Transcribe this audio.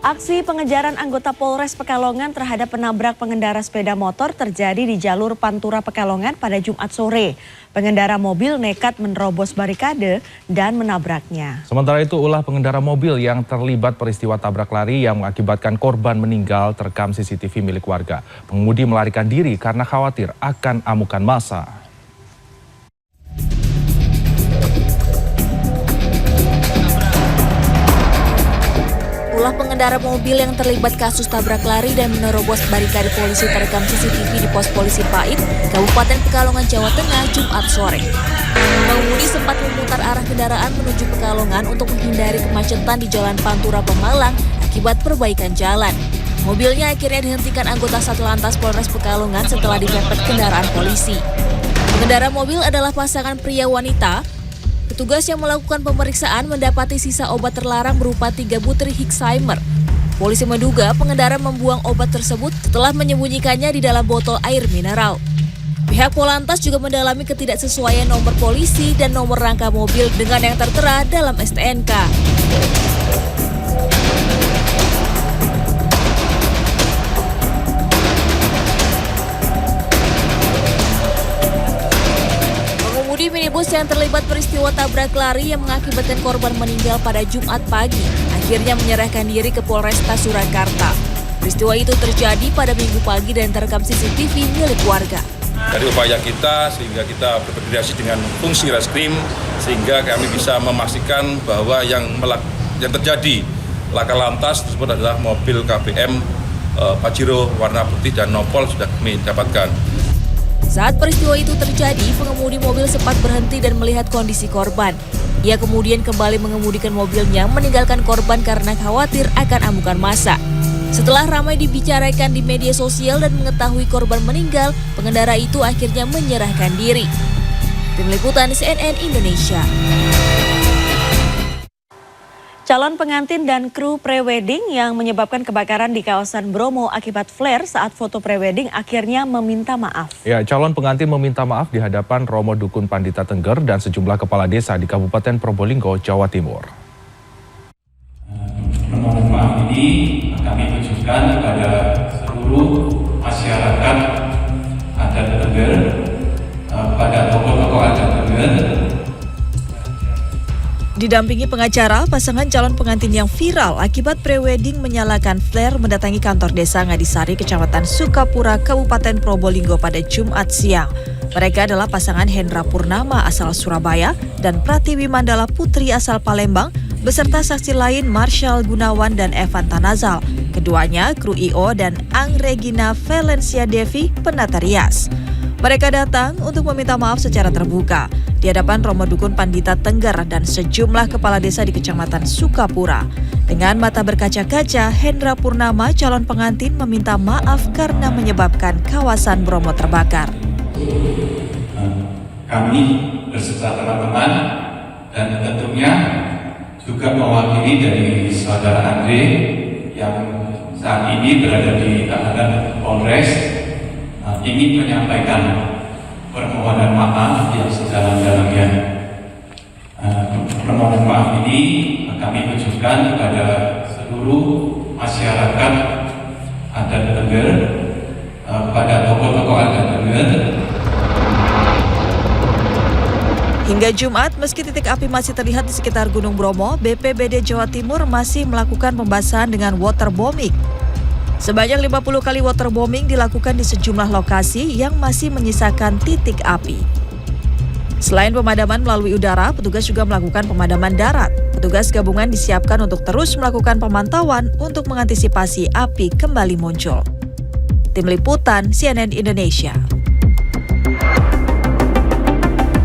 Aksi pengejaran anggota Polres Pekalongan terhadap penabrak pengendara sepeda motor terjadi di jalur Pantura Pekalongan pada Jumat sore. Pengendara mobil nekat menerobos barikade dan menabraknya. Sementara itu ulah pengendara mobil yang terlibat peristiwa tabrak lari yang mengakibatkan korban meninggal terekam CCTV milik warga. Pengemudi melarikan diri karena khawatir akan amukan massa. Ulah pengendara mobil yang terlibat kasus tabrak lari dan menerobos barikade polisi terekam CCTV di pos polisi Pait, Kabupaten Pekalongan, Jawa Tengah, Jumat sore. Pengemudi sempat memutar arah kendaraan menuju Pekalongan untuk menghindari kemacetan di Jalan Pantura Pemalang akibat perbaikan jalan. Mobilnya akhirnya dihentikan anggota Satlantas Polres Pekalongan setelah dipepet kendaraan polisi. Pengendara mobil adalah pasangan pria wanita. Petugas yang melakukan pemeriksaan mendapati sisa obat terlarang berupa 3 butir Hexheimer. Polisi menduga pengendara membuang obat tersebut setelah menyembunyikannya di dalam botol air mineral. Pihak Polantas juga mendalami ketidaksesuaian nomor polisi dan nomor rangka mobil dengan yang tertera dalam STNK. Minibus yang terlibat peristiwa tabrak lari yang mengakibatkan korban meninggal pada Jumat pagi akhirnya menyerahkan diri ke Polresta Surakarta. Peristiwa itu terjadi pada Minggu pagi dan terekam CCTV milik warga. Dari upaya kita sehingga kita berkoordinasi dengan fungsi reskrim sehingga kami bisa memastikan bahwa yang terjadi laka lantas tersebut adalah mobil KBM Pajero warna putih dan nopol sudah kami dapatkan. Saat peristiwa itu terjadi, pengemudi mobil sempat berhenti dan melihat kondisi korban. Ia kemudian kembali mengemudikan mobilnya meninggalkan korban karena khawatir akan amukan massa. Setelah ramai dibicarakan di media sosial dan mengetahui korban meninggal, pengendara itu akhirnya menyerahkan diri. Tim Liputan CNN Indonesia. Calon pengantin dan kru prewedding yang menyebabkan kebakaran di kawasan Bromo akibat flare saat foto prewedding akhirnya meminta maaf. Ya, calon pengantin meminta maaf di hadapan Romo Dukun Pandita Tengger dan sejumlah kepala desa di Kabupaten Probolinggo, Jawa Timur. Permohonan maaf ini kami tujukan kepada seluruh masyarakat adat Tengger, pada tokoh-tokoh adat Tengger. Didampingi pengacara, pasangan calon pengantin yang viral akibat prewedding menyalakan flare mendatangi kantor desa Ngadisari, Kecamatan Sukapura, Kabupaten Probolinggo pada Jumat siang. Mereka adalah pasangan Hendra Purnama asal Surabaya dan Pratiwi Mandala Putri asal Palembang, beserta saksi lain Marshall Gunawan dan Evan Tanazal. Keduanya kru IO dan Ang Regina Valencia Devi, penata rias. Mereka datang untuk meminta maaf secara terbuka di hadapan Romo Dukun Pandita Tengger dan sejumlah kepala desa di Kecamatan Sukapura. Dengan mata berkaca-kaca, Hendra Purnama calon pengantin meminta maaf karena menyebabkan kawasan Bromo terbakar. Kami berserta teman-teman dan tentunya juga mewakili dari saudara Andre yang saat ini berada di tahanan Polres, ingin menyampaikan permohonan maaf yang sedalam-dalamnya. Permohonan maaf ini kami tujukan kepada seluruh masyarakat adat Tengger, pada tokoh-tokoh adat Tengger. Hingga Jumat, meski titik api masih terlihat di sekitar Gunung Bromo, BPBD Jawa Timur masih melakukan pembasahan dengan waterbombing. Sebanyak 50 kali waterbombing dilakukan di sejumlah lokasi yang masih menyisakan titik api. Selain pemadaman melalui udara, petugas juga melakukan pemadaman darat. Petugas gabungan disiapkan untuk terus melakukan pemantauan untuk mengantisipasi api kembali muncul. Tim Liputan CNN Indonesia.